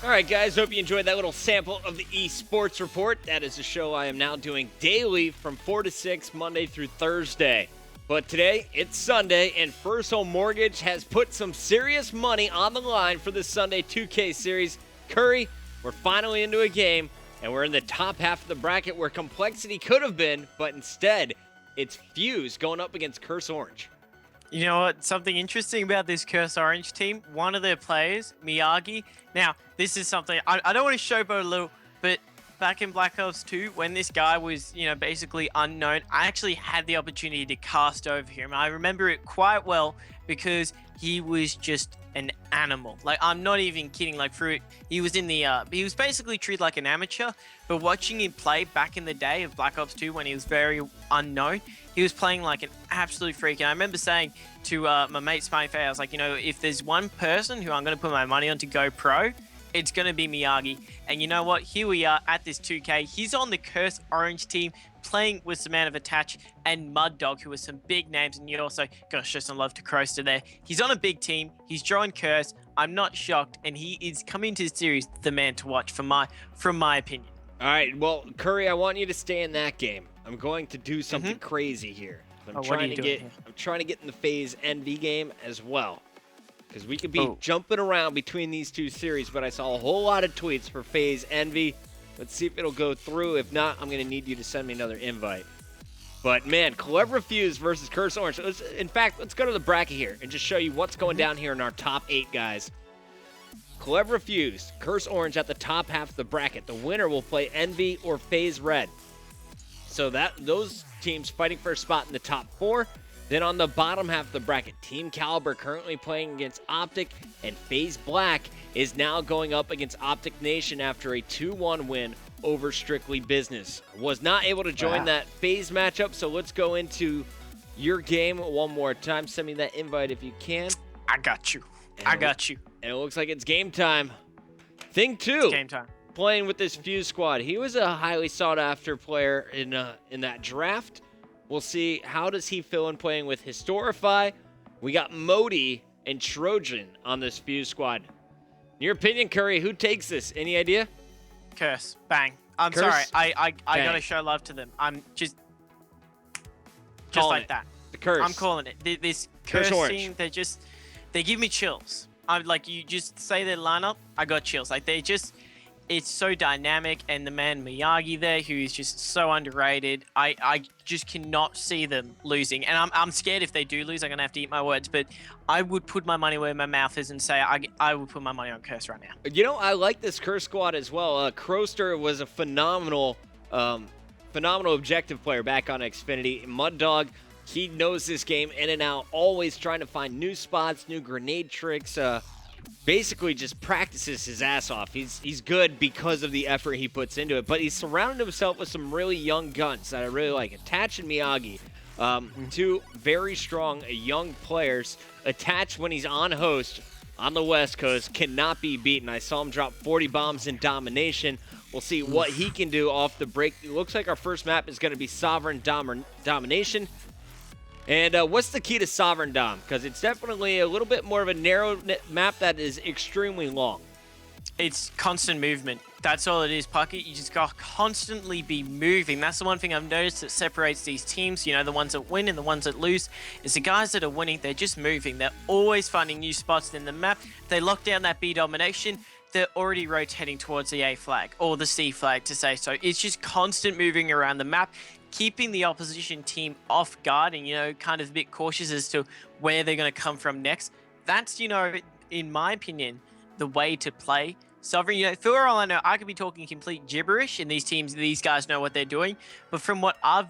All right, guys, hope you enjoyed that little sample of the eSports Report. That is a show I am now doing daily from 4 to 6, Monday through Thursday. But today, it's Sunday, and First Home Mortgage has put some serious money on the line for this Sunday 2K series. Curry, we're finally into a game, and we're in the top half of the bracket where complexity could have been, but instead, it's Fuse going up against Curse Orange. You know what? Something interesting about this Curse Orange team, one of their players, Miyagi. Now, this is something, I don't want to showboat a little, but back in Black Ops 2, when this guy was, basically unknown, I actually had the opportunity to cast over him. I remember it quite well because he was just an animal. Like, I'm not even kidding. Like, he was in the, he was basically treated like an amateur, but watching him play back in the day of Black Ops 2 when he was very unknown, he was playing like an absolute freak. And I remember saying to my mate Spiny, I was like, if there's one person who I'm going to put my money on to go pro, it's going to be Miyagi. And you know what? Here we are at this 2K. He's on the Curse Orange team, playing with some man of attach and Mud Dog, who was some big names. And you also got to show some love to Croaster there. He's on a big team. He's drawing Curse. I'm not shocked. And he is coming to the series the man to watch from my opinion. All right, well, Curry, I want you to stay in that game. I'm going to do something crazy here. I'm trying to get in the FaZe Envy game as well. Because we could be jumping around between these two series, but I saw a whole lot of tweets for FaZe Envy. Let's see if it'll go through. If not, I'm going to need you to send me another invite. But, man, Kelevra Fuse versus Curse Orange. In fact, let's go to the bracket here and just show you what's going down here in our top 8, guys. Kelevra Fuse, Curse Orange at the top half of the bracket. The winner will play Envy or FaZe Red. So those teams fighting for a spot in the top 4. Then on the bottom half of the bracket, Team Caliber currently playing against Optic, and FaZe Black is now going up against Optic Nation after a 2-1 win over Strictly Business. Was not able to join that FaZe matchup, so let's go into your game one more time. Send me that invite if you can. I got you. And it looks like it's game time. Thing 2. It's game time. Playing with this Fuse squad. He was a highly sought-after player in that draft. We'll see how does he feel in playing with Historify. We got Modi and Trojan on this Fuse squad. In your opinion, Curry, who takes this? Any idea? Curse. Bang. I'm Curse, sorry. I bang. gotta show love to them. I'm just Calling like it. that. The Curse. I'm calling it. This Curse Curse Orange. team, they give me chills. I'm like, you just say their lineup, I got chills. Like, it's so dynamic, and the man Miyagi there, who is just so underrated. I just cannot see them losing, and I'm scared if they do lose, I'm gonna have to eat my words. But I would put my money where my mouth is and say I would put my money on Curse right now. I like this Curse squad as well. Croaster was a phenomenal objective player back on Xfinity. Mud Dog, he knows this game in and out, always trying to find new spots, new grenade tricks. Basically just practices his ass off. He's good because of the effort he puts into it, but he's surrounded himself with some really young guns that I really like. Attach and Miyagi, two very strong young players. Attach, when he's on host on the West Coast, cannot be beaten. I saw him drop 40 bombs in domination. We'll see what he can do off the break. It looks like our first map is going to be Sovereign Domination. And what's the key to Sovereign Dom? Because it's definitely a little bit more of a narrow map that is extremely long. It's constant movement. That's all it is, Pucky. You just got to constantly be moving. That's the one thing I've noticed that separates these teams. The ones that win and the ones that lose. Is the guys that are winning, they're just moving. They're always finding new spots in the map. They lock down that B domination. They're already rotating towards the A flag or the C flag, to say so. It's just constant moving around the map, keeping the opposition team off guard and, kind of a bit cautious as to where they're going to come from next. That's, in my opinion, the way to play Sovereign. For all I know, I could be talking complete gibberish, and these guys know what they're doing. But from what I've,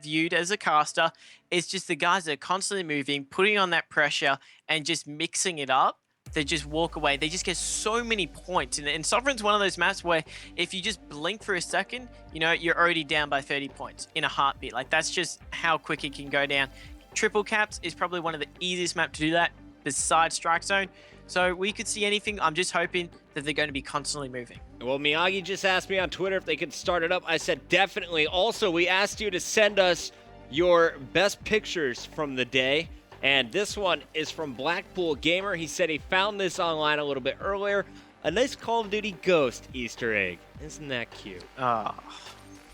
viewed as a caster, it's just the guys that are constantly moving, putting on that pressure, and just mixing it up. They just walk away. They just get so many points. And Sovereign's one of those maps where if you just blink for a second, you're already down by 30 points in a heartbeat. Like, that's just how quick it can go down. Triple caps is probably one of the easiest maps to do that besides Strike Zone. So we could see anything. I'm just hoping that they're going to be constantly moving. Well, Miyagi just asked me on Twitter if they could start it up. I said definitely. Also, we asked you to send us your best pictures from the day. And this one is from Blackpool Gamer. He said he found this online a little bit earlier. a nice Call of Duty Ghost Easter egg. Isn't that cute? Oh,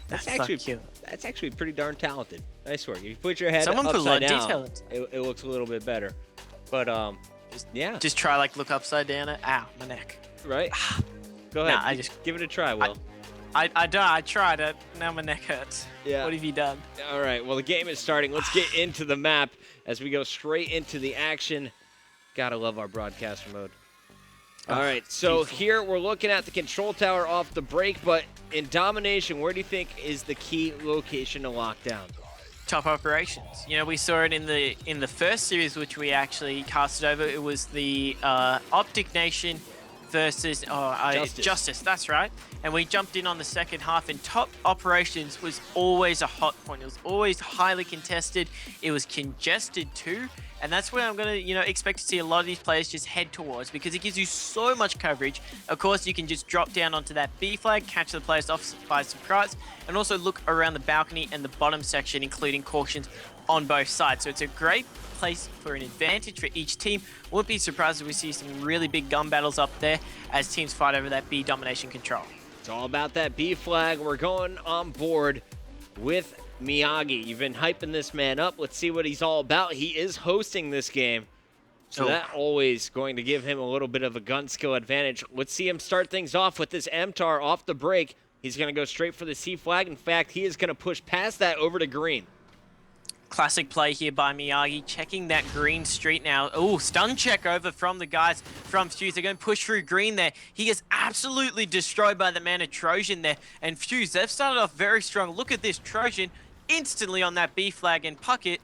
That's so actually cute. That's actually pretty darn talented. Nice work. If you put your head Someone put a lot upside of down, detail into it looks a little bit better. But yeah. Just try like look upside down. Ow, my neck. Right. Go ahead. Nah, I just give it a try, Will. I don't. I tried it. Now my neck hurts. Yeah. What have you done? All right. Well, the game is starting. Let's get into the map as we go straight into the action. Gotta love our broadcaster mode. All right. So beautiful. here we're looking at the control tower off the break, but in domination, where do you think is the key location to lock down? Top operations. You know, we saw it in the first series, which we actually casted over. It was the Optic Nation versus Justice. That's right. And we jumped in on the second half, and top operations was always a hot point. It was always highly contested. It was congested too. And that's where I'm going to, expect to see a lot of these players just head towards, because it gives you so much coverage. Of course, you can just drop down onto that B flag, catch the players off by surprise, and also look around the balcony and the bottom section, including cautions on both sides. So it's a great place for an advantage for each team. Wouldn't be surprised if we see some really big gun battles up there as teams fight over that B domination control. It's all about that B flag. We're going on board with Miyagi. You've been hyping this man up. Let's see what he's all about. He is hosting this game, so that always going to give him a little bit of a gun skill advantage. Let's see him start things off with this MTAR off the break. He's going to go straight for the C flag. In fact, he is going to push past that over to green. Classic play here by Miyagi, checking that green street now. Oh, stun check over from the guys from Fuse. They're going to push through green there. He gets absolutely destroyed by the man of Trojan there. And Fuse, they've started off very strong. Look at this, Trojan instantly on that B flag, and Puckett,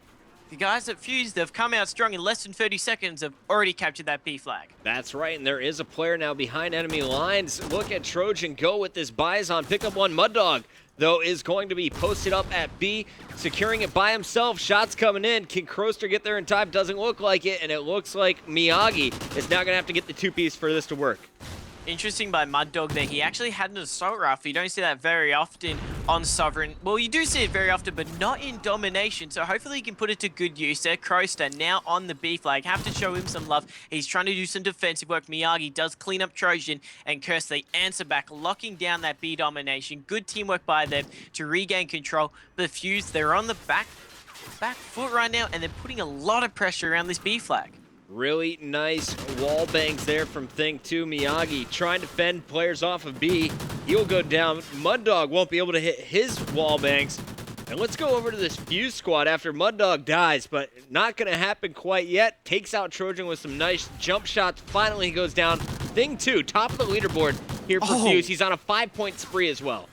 the guys at Fuse, they've come out strong in less than 30 seconds, have already captured that B flag. That's right, and there is a player now behind enemy lines. Look at Trojan go with this Bison. Pick up one. Mud Dog, though, is going to be posted up at B, securing it by himself. Shots coming in. Can Kroster get there in time? Doesn't look like it, and it looks like Miyagi is now going to have to get the two-piece for this to work. Interesting by Mud Dog there. He actually had an assault rifle. You don't see that very often on Sovereign. Well, you do see it very often, but not in domination. So hopefully he can put it to good use there. Kroster now on the B flag. Have to show him some love. He's trying to do some defensive work. Miyagi does clean up Trojan, and Curse, they answer back, locking down that B domination. Good teamwork by them to regain control. But Fuse, they're on the back foot right now, and they're putting a lot of pressure around this B flag. Really nice wall bangs there from Thing 2. Miyagi trying to fend players off of B. He'll go down. Mud Dog won't be able to hit his wall bangs. And let's go over to this Fuse squad after Mud Dog dies, but not going to happen quite yet. Takes out Trojan with some nice jump shots. Finally, he goes down. Thing 2, top of the leaderboard here for Fuse. He's on a 5-point spree as well.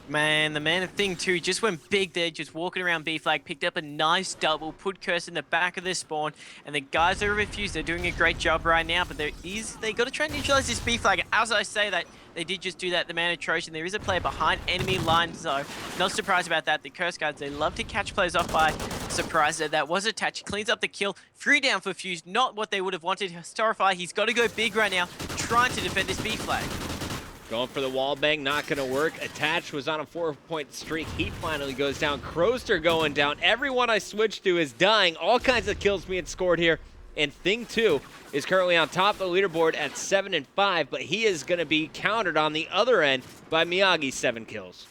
Man, the man of Thing 2 just went big there, just walking around B flag, picked up a nice double, put Curse in the back of their spawn, and the guys that are refused, they're doing a great job right now, but they got to try and neutralize this B flag. As I say that, they did just do that, the man of Trojan. There is a player behind enemy lines, though. Not surprised about that. The Curse guys, they love to catch players off by surprise. That was attached. Cleans up the kill. 3 down for Fuse. Not what they would have wanted. Storify, he's got to go big right now, trying to defend this B flag. Going for the wall bang, not going to work. Attached was on a 4-point streak. He finally goes down. Kroster going down. Everyone I switched to is dying. All kinds of kills being scored here. And Thing 2 is currently on top of the leaderboard at 7 and 5, but he is going to be countered on the other end by Miyagi's 7 kills.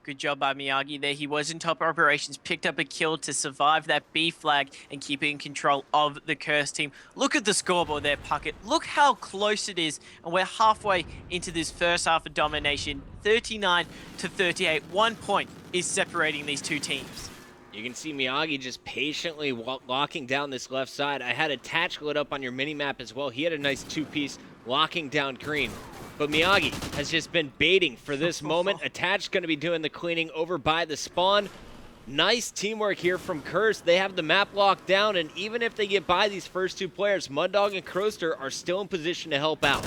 Good job by Miyagi there. He was in top operations, picked up a kill to survive that B flag and keep it in control of the Curse team. Look at the scoreboard there, Puckett. Look how close it is, and we're halfway into this first half of domination. 39 to 38. 1 point is separating these two teams. You can see Miyagi just patiently locking down this left side. I had Attach lit up on your mini-map as well. He had a nice 2-piece locking down green. But Miyagi has just been baiting for this moment. Attach going to be doing the cleaning over by the spawn. Nice teamwork here from Curse. They have the map locked down, and even if they get by these first 2 players, Mud Dog and Kroster are still in position to help out.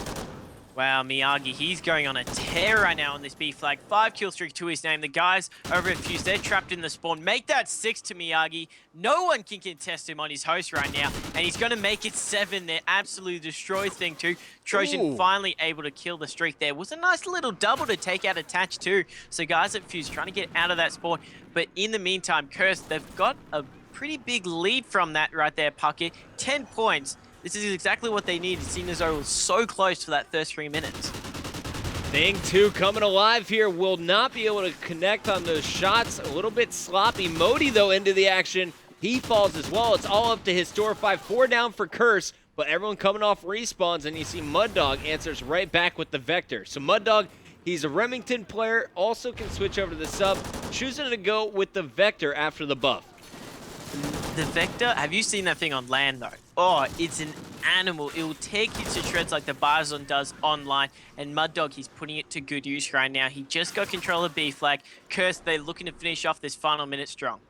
Wow, Miyagi, he's going on a tear right now on this B flag. 5 kill streak to his name. The guys over at Fuse, they're trapped in the spawn. Make that 6 to Miyagi. No one can contest him on his host right now. And he's going to make it 7 there. Absolutely destroy Thing 2. Trojan finally able to kill the streak there. Was a nice little double to take out Attach too. So guys at Fuse trying to get out of that spawn. But in the meantime, Curse, they've got a pretty big lead from that right there, Puckett. 10 points. This is exactly what they needed, seeing as though it was so close for that first 3 minutes. Thing 2 coming alive here, will not be able to connect on those shots. A little bit sloppy. Modi, though, into the action. He falls as well. It's all up to Histor5. 4 down for Curse, but everyone coming off respawns, and you see Mud Dog answers right back with the Vector. So Mud Dog, he's a Remington player, also can switch over to the sub, choosing to go with the Vector after the buff. The Vector, have you seen that thing on land though? Oh, it's an animal. It will take you to shreds like the Bison does online. And Mud Dog, he's putting it to good use right now. He just got control of B flag. Curse, they're looking to finish off this final minute strong.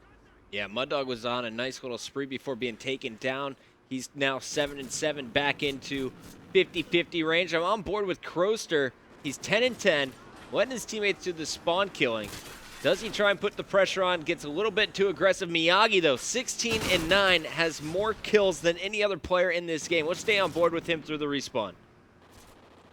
Yeah, Mud Dog was on a nice little spree before being taken down. He's now 7-7, back into 50-50 range. I'm on board with Croster. He's 10-10, letting his teammates do the spawn killing. Does he try and put the pressure on? Gets a little bit too aggressive. Miyagi, though, 16-9, has more kills than any other player in this game. Let's stay on board with him through the respawn.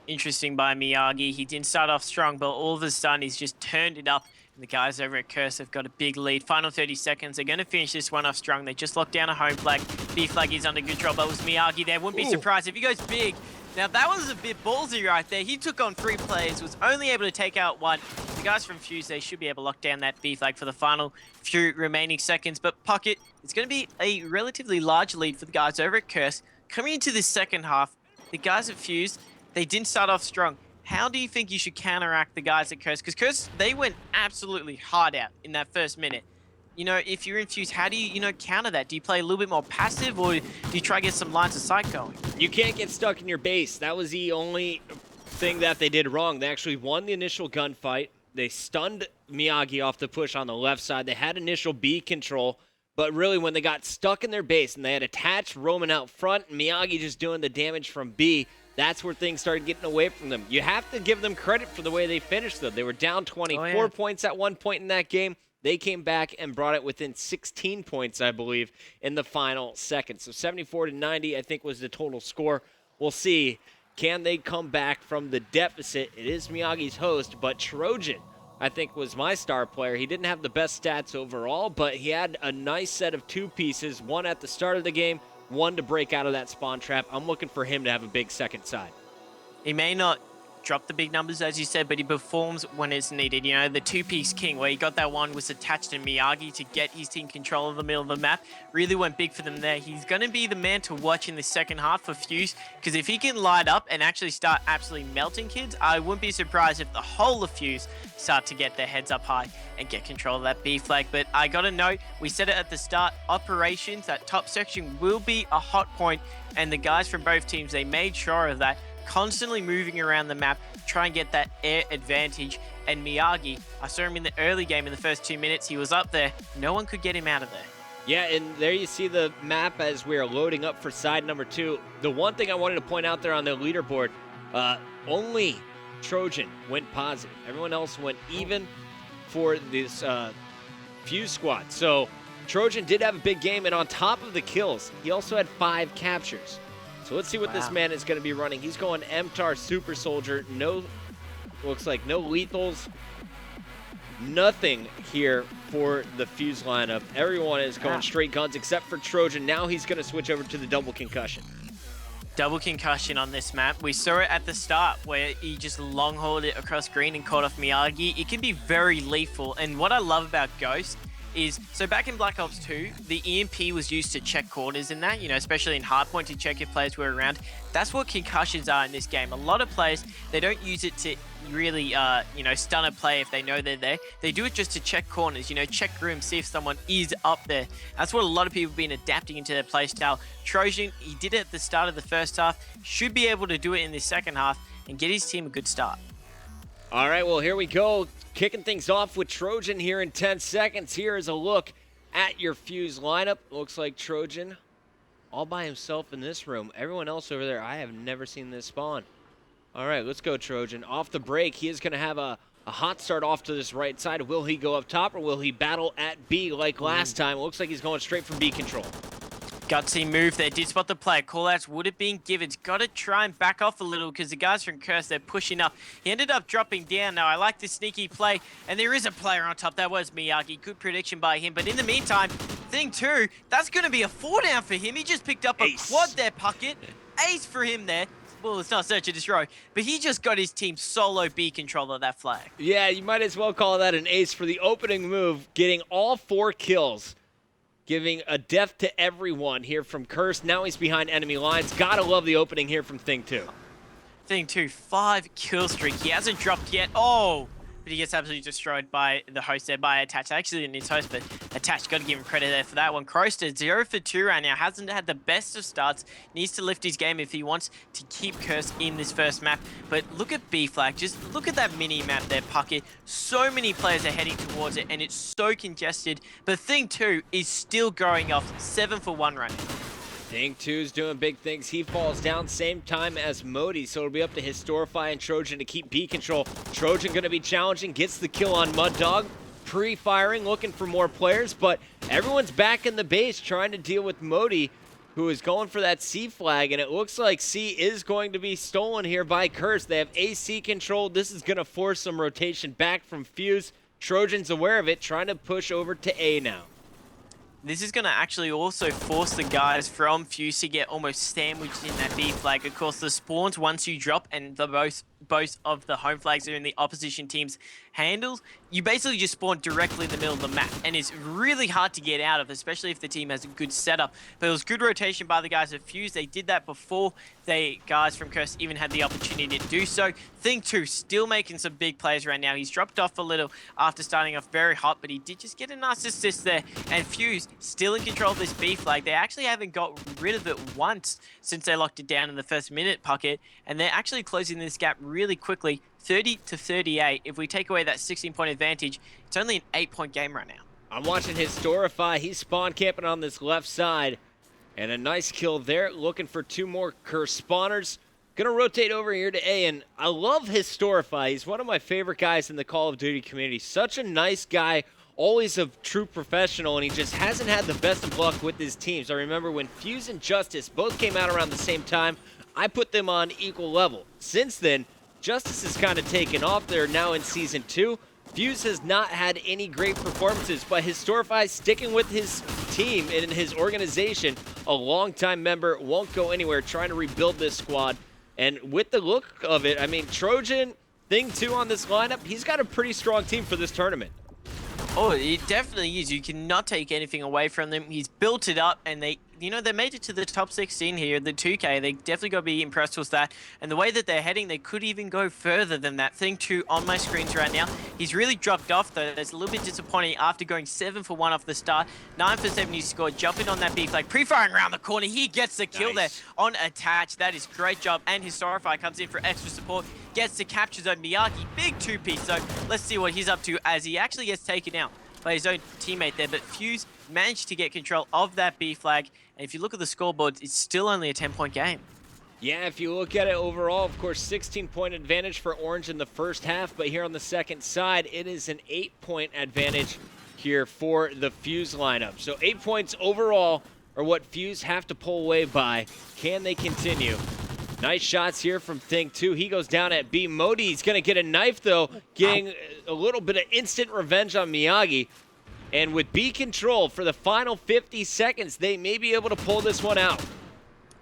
Interesting by Miyagi. He didn't start off strong, but all of a sudden he's just turned it up. And the guys over at Curse have got a big lead. Final 30 seconds. They're going to finish this one off strong. They just locked down a home flag. B flag is under control, but it was Miyagi there. Wouldn't be surprised if he goes big. Now, that was a bit ballsy right there. He took on 3 players, was only able to take out 1. The guys from Fuse, they should be able to lock down that B flag for the final few remaining seconds. But Pocket, it's going to be a relatively large lead for the guys over at Curse. Coming into this second half, the guys at Fuse, they didn't start off strong. How do you think you should counteract the guys at Curse? Because Curse, they went absolutely hard out in that first minute. You know, if you're in Fuse, how do you, counter that? Do you play a little bit more passive, or do you try to get some lines of sight going? You can't get stuck in your base. That was the only thing that they did wrong. They actually won the initial gunfight. They stunned Miyagi off the push on the left side. They had initial B control, but really when they got stuck in their base and they had attached Roman out front and Miyagi just doing the damage from B, that's where things started getting away from them. You have to give them credit for the way they finished, though. They were down 24 points at one point in that game. They came back and brought it within 16 points, I believe, in the final second. So 74-90, I think, was the total score. We'll see. Can they come back from the deficit? It is Miyagi's host, but Trojan, I think, was my star player. He didn't have the best stats overall, but he had a nice set of 2 pieces, one at the start of the game, one to break out of that spawn trap. I'm looking for him to have a big second side. He may not drop the big numbers, as you said, but he performs when it's needed. You know, the 2-piece king, where he got that one, was attached to Miyagi to get his team control of the middle of the map, really went big for them there. He's going to be the man to watch in the second half for Fuse, because if he can light up and actually start absolutely melting kids, I wouldn't be surprised if the whole of Fuse start to get their heads up high and get control of that B flag. But I got to note, we said it at the start, operations, that top section will be a hot point, and the guys from both teams, they made sure of that, constantly moving around the map, try and get that air advantage. And Miyagi, I saw him in the early game in the first 2 minutes. He was up there. No one could get him out of there. Yeah, and there you see the map as we are loading up for side number 2. The one thing I wanted to point out there on the leaderboard, only Trojan went positive. Everyone else went even for this Fuse squad. So Trojan did have a big game, and on top of the kills, he also had 5 captures. So let's see what this man is going to be running. He's going MTAR Super Soldier. No, looks like no lethals. Nothing here for the Fuse lineup. Everyone is going straight guns except for Trojan. Now he's going to switch over to the double concussion. Double concussion on this map. We saw it at the start where he just long hauled it across green and caught off Miyagi. It can be very lethal. And what I love about Ghost is, so back in Black Ops 2, the EMP was used to check corners in that, especially in hardpoint to check if players were around. That's what concussions are in this game. A lot of players, they don't use it to really, stun a player if they know they're there. They do it just to check corners, check rooms, see if someone is up there. That's what a lot of people have been adapting into their playstyle. Trojan, he did it at the start of the first half, should be able to do it in the second half and get his team a good start. All right, well, here we go. Kicking things off with Trojan here in 10 seconds. Here is a look at your Fuse lineup. Looks like Trojan all by himself in this room. Everyone else over there, I have never seen this spawn. All right, let's go, Trojan. Off the break, he is going to have a hot start off to this right side. Will he go up top, or will he battle at B like last time? Looks like he's going straight for B control. Gutsy move there. Did spot the play. Callouts would have been given. Got to try and back off a little because the guys from Curse, they're pushing up. He ended up dropping down. Now, I like this sneaky play, and there is a player on top. That was Miyagi. Good prediction by him. But in the meantime, thing two, that's going to be a 4 down for him. He just picked up a quad there, Puckett. Ace for him there. Well, it's not search and destroy, but he just got his team solo B control of that flag. Yeah, you might as well call that an ace for the opening move, getting all 4 kills. Giving a death to everyone here from Curse. Now he's behind enemy lines. Gotta love the opening here from Thing 2. Thing 2, 5 kill streak. He hasn't dropped yet. Oh! But he gets absolutely destroyed by the host there, by Attach. Actually, in his host, but Attach, got to give him credit there for that one. Kroster, 0 for 2 right now. Hasn't had the best of starts. Needs to lift his game if he wants to keep Curse in this first map. But look at B Flag. Just look at that mini map there, Puckett. So many players are heading towards it, and it's so congested. But Thing 2 is still going off 7 for 1 right now. Thing 2's doing big things. He falls down same time as Modi, so it'll be up to Historify and Trojan to keep B control. Trojan going to be challenging, gets the kill on Mud Dog. Pre-firing, looking for more players, but everyone's back in the base trying to deal with Modi, who is going for that C flag, and it looks like C is going to be stolen here by Curse. They have AC control. This is going to force some rotation back from Fuse. Trojan's aware of it, trying to push over to A now. This is going to actually also force the guys from Fuse to get almost sandwiched in that B flag. Of course, the spawns, once you drop and both of the home flags are in the opposition team's handles, you basically just spawn directly in the middle of the map. And it's really hard to get out of, especially if the team has a good setup. But it was good rotation by the guys at Fuse. They did that before they guys from Curse even had the opportunity to do so. Thing 2, still making some big plays right now. He's dropped off a little after starting off very hot, but he did just get a nice assist there. And Fuse still in control of this B flag. They actually haven't got rid of it once since they locked it down in the first minute, Puckett. And they're actually closing this gap really quickly, 30 to 38. If we take away that 16-point advantage, it's only an 8-point game right now. I'm watching Historify. He's spawn camping on this left side. And a nice kill there, looking for 2 more Curse spawners. Gonna rotate over here to A, and I love Historify. He's one of my favorite guys in the Call of Duty community. Such a nice guy, always a true professional, and he just hasn't had the best of luck with his teams. I remember when Fuse and Justice both came out around the same time, I put them on equal level. Since then, Justice has kind of taken off. They're now in Season 2. Fuse has not had any great performances, but Historify sticking with his team and his organization. A longtime member, won't go anywhere, trying to rebuild this squad. And with the look of it, I mean, Trojan, Thing 2 on this lineup, he's got a pretty strong team for this tournament. Oh, it definitely is. You cannot take anything away from them. He's built it up, and they made it to the top 16 here, the 2K. They definitely got to be impressed with that. And the way that they're heading, they could even go further than that. Thing 2 on my screens right now. He's really dropped off, though. That's a little bit disappointing after going 7 for 1 off the start. 9 for 7 he scored, jumping on that B flag, pre-firing around the corner. He gets the kill there on Attach. That is great job. And Historify comes in for extra support. Gets the capture zone. Miyagi, big 2-piece. So let's see what he's up to as he actually gets taken out by his own teammate there. But Fuse managed to get control of that B flag. And if you look at the scoreboard, it's still only a 10-point game. Yeah, if you look at it overall, of course, 16-point advantage for Orange in the first half. But here on the second side, it is an 8-point advantage here for the Fuse lineup. So 8 points overall are what Fuse have to pull away by. Can they continue? Nice shots here from Thing 2. He goes down at B. Modi's going to get a knife, though, getting a little bit of instant revenge on Miyagi. And with B control for the final 50 seconds, they may be able to pull this one out.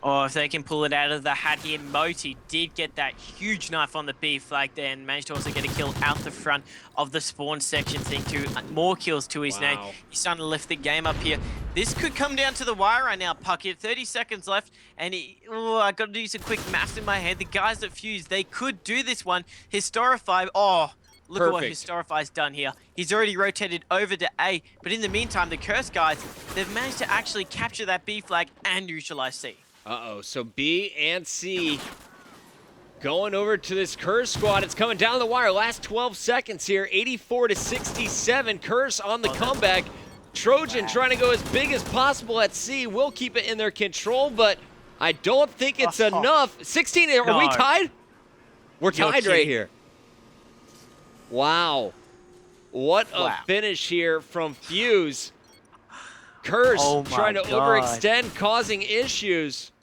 Oh, if they can pull it out of the hat here. Moti did get that huge knife on the B flag there and managed to also get a kill out the front of the spawn section. Thing 2, more kills to his name. He's starting to lift the game up here. This could come down to the wire right now, Puckett. 30 seconds left, and I got to do some quick maths in my head. The guys at Fuse, they could do this one. Historify, look at what Historify's done here. He's already rotated over to A, but in the meantime, the Curse guys, they've managed to actually capture that B flag and neutralize C. Uh-oh, so B and C going over to this Curse squad. It's coming down the wire. Last 12 seconds here, 84 to 67. Curse on the comeback. Trojan trying to go as big as possible at C. Will keep it in their control, but I don't think it's enough. 16, are we tied? We're tied right here. Wow. What a finish here from Fuse. Curse trying to overextend, causing issues.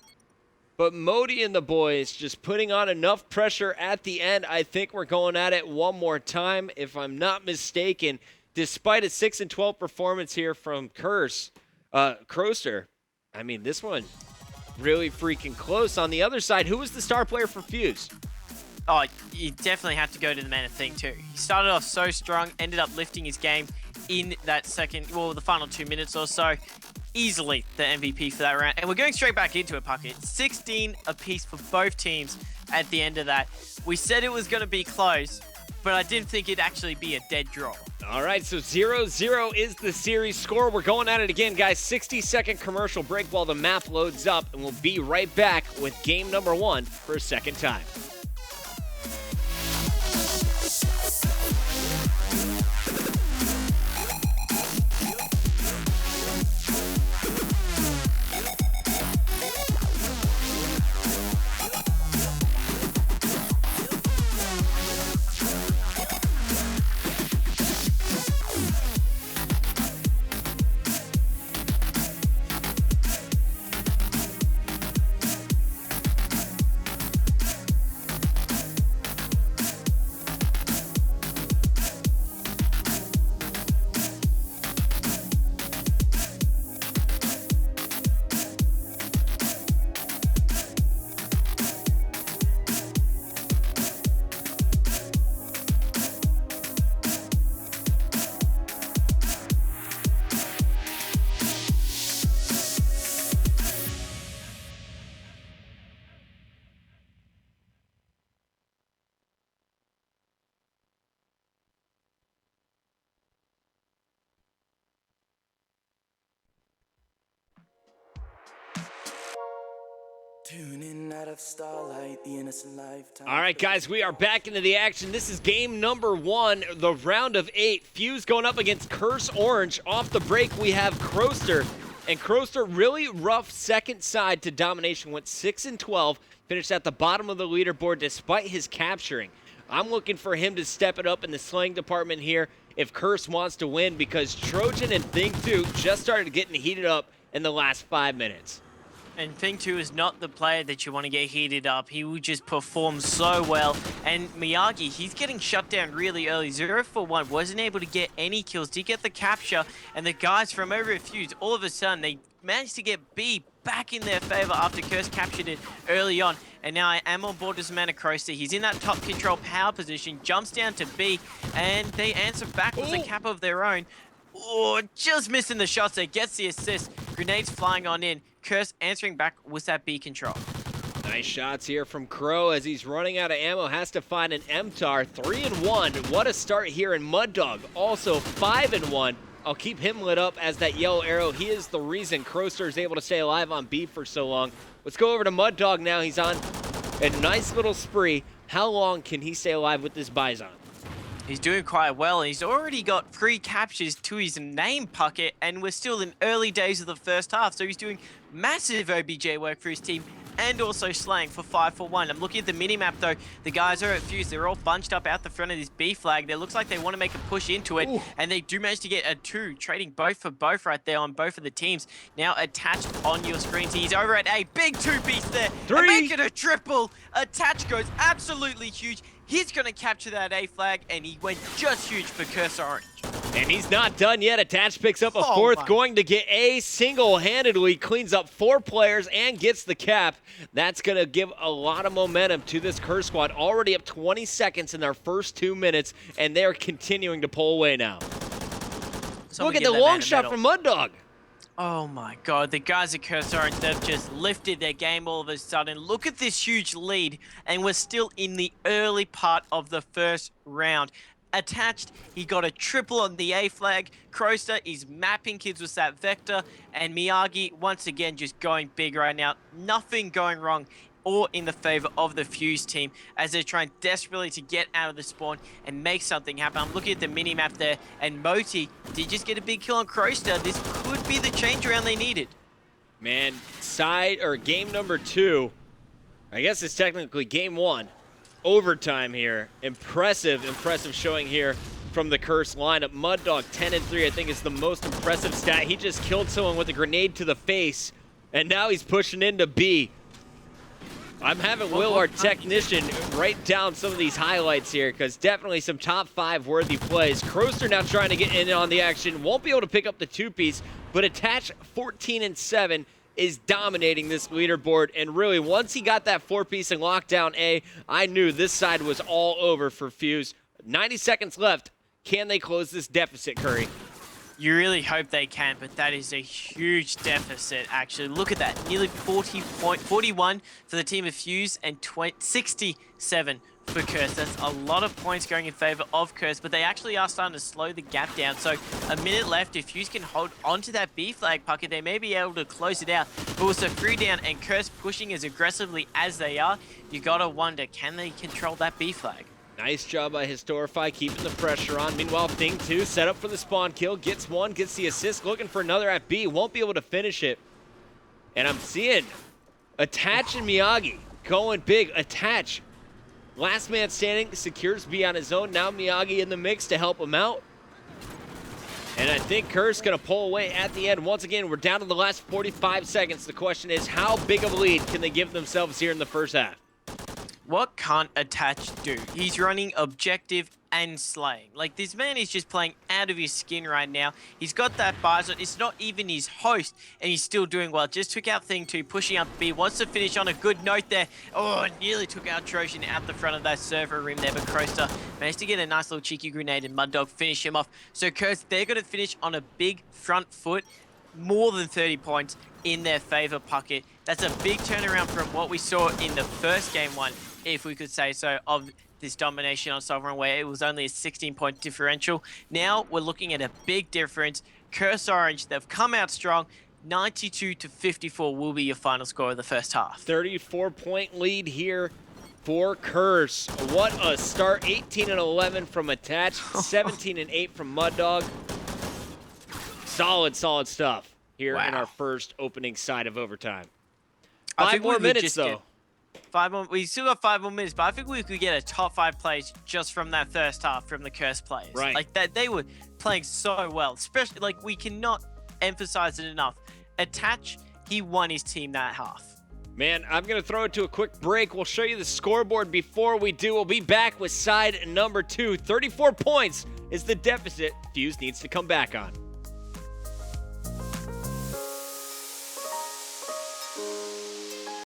But Modi and the boys just putting on enough pressure at the end. I think we're going at it one more time, if I'm not mistaken. Despite a 6-12 performance here from Kroster, I mean, this one really freaking close. On the other side, who was the star player for Fuse? Oh, you definitely have to go to the man of Thing 2. He started off so strong, ended up lifting his game in that the final 2 minutes or so. Easily the MVP for that round. And we're going straight back into it, Puckett. 16 apiece for both teams at the end of that. We said it was going to be close, but I didn't think it'd actually be a dead draw. All right, so 0-0 is the series score. We're going at it again, guys. 60-second commercial break while the map loads up, and we'll be right back with game number 1 for a second time. All right, guys, we are back into the action. This is game number 1, the round of 8. Fuse going up against Curse Orange. Off the break, we have Kroster. And Kroster, really rough second side to domination. Went 6-12, finished at the bottom of the leaderboard despite his capturing. I'm looking for him to step it up in the slaying department here if Curse wants to win, because Trojan and Thing 2 just started getting heated up in the last 5 minutes. And Thing 2 is not the player that you want to get heated up. He will just perform so well. And Miyagi, he's getting shut down really early. 0 for 1, wasn't able to get any kills. Did get the capture, and the guys from over at Fuse, all of a sudden, they managed to get B back in their favor after Curse captured it early on. And now I am on board as Amanda Kroster. He's in that top control power position, jumps down to B, and they answer back with a cap of their own. Oh, just missing the shots there. Gets the assist. Grenades flying on in. Curse answering back with that B control. Nice shots here from Crow as he's running out of ammo. Has to find an MTAR. 3-1. What a start here in Mud Dog. Also 5-1. I'll keep him lit up as that yellow arrow. He is the reason Kroster is able to stay alive on B for so long. Let's go over to Mud Dog now. He's on a nice little spree. How long can he stay alive with this Bison? He's doing quite well. He's already got 3 captures to his name, Puckett, and we're still in early days of the first half. So he's doing massive OBJ work for his team and also slaying for 5 for 1. I'm looking at the mini-map, though. The guys are at Fuse. They're all bunched up out the front of this B flag. It looks like they want to make a push into it, and they do manage to get a 2, trading both for both right there on both of the teams. Now attached on your screens. He's over at A. Big 2-piece there. 3. And make it a triple. Attach goes absolutely huge. He's going to capture that A flag, and he went just huge for Curse Orange. And he's not done yet. Attach picks up a 4th, going to get A single-handedly, cleans up 4 players and gets the cap. That's going to give a lot of momentum to this Curse squad. Already up 20 seconds in their first 2 minutes, and they're continuing to pull away now. Look at the long shot from Mud Dog. Oh my god, the guys at Curse Orange, they've just lifted their game all of a sudden. Look at this huge lead, and we're still in the early part of the first round. Attached, he got a triple on the A flag. Kroster is mapping kids with that Vector, and Miyagi, once again, just going big right now. Nothing going wrong or in the favor of the Fuse team as they're trying desperately to get out of the spawn and make something happen. I'm looking at the mini-map there, and Moti did just get a big kill on Kroster. This could be the change around they needed. Man, game number 2. I guess it's technically game 1. Overtime here. Impressive showing here from the Curse lineup. Muddog 10-3, I think, is the most impressive stat. He just killed someone with a grenade to the face, and now he's pushing into B. I'm having Will, our technician, write down some of these highlights here, because definitely some top 5 worthy plays. Kroster now trying to get in on the action. Won't be able to pick up the 2-piece, but Attach 14-7 is dominating this leaderboard. And really, once he got that 4-piece and locked down A, I knew this side was all over for Fuse. 90 seconds left. Can they close this deficit, Curry? You really hope they can, but that is a huge deficit, actually. Look at that. Nearly 41 for the team of Fuse and 67 for Curse. That's a lot of points going in favor of Curse, but they actually are starting to slow the gap down. So a minute left. If Fuse can hold onto that B flag pocket, they may be able to close it out. But also 3 down and Curse pushing as aggressively as they are, you gotta wonder, can they control that B flag? Nice job by Historify, keeping the pressure on. Meanwhile, Thing 2 set up for the spawn kill. Gets one, gets the assist, looking for another at B. Won't be able to finish it. And I'm seeing Attach and Miyagi going big. Attach, last man standing, secures B on his own. Now Miyagi in the mix to help him out. And I think Curse going to pull away at the end. Once again, we're down to the last 45 seconds. The question is, how big of a lead can they give themselves here in the first half? What can't Attach do? He's running objective and slaying. Like, this man is just playing out of his skin right now. He's got that Bison. It's not even his host, and he's still doing well. Just took out Thing 2, pushing up B. Wants to finish on a good note there. Oh, nearly took out Trojan out the front of that server room there, but Kroster managed to get a nice little cheeky grenade, and Muddog finish him off. So Curse, they're going to finish on a big front foot. More than 30 points in their favor, Puckett. That's a big turnaround from what we saw in the first game one, if we could say so, of this domination on Sovereign, where it was only a 16-point differential. Now we're looking at a big difference. Curse Orange, they've come out strong. 92-54 will be your final score of the first half. 34-point lead here for Curse. What a start. 18-11 from Attach, 17-8 from Muddog. Solid stuff here in our first opening side of overtime. 5 more minutes, though. We still got 5 more minutes, but I think we could get a top 5 plays just from that first half from the Curse players. Right. Like, that they were playing so well. Especially, like, we cannot emphasize it enough. Attach, he won his team that half. Man, I'm going to throw it to a quick break. We'll show you the scoreboard before we do. We'll be back with side number 2. 34 points is the deficit Fuse needs to come back on.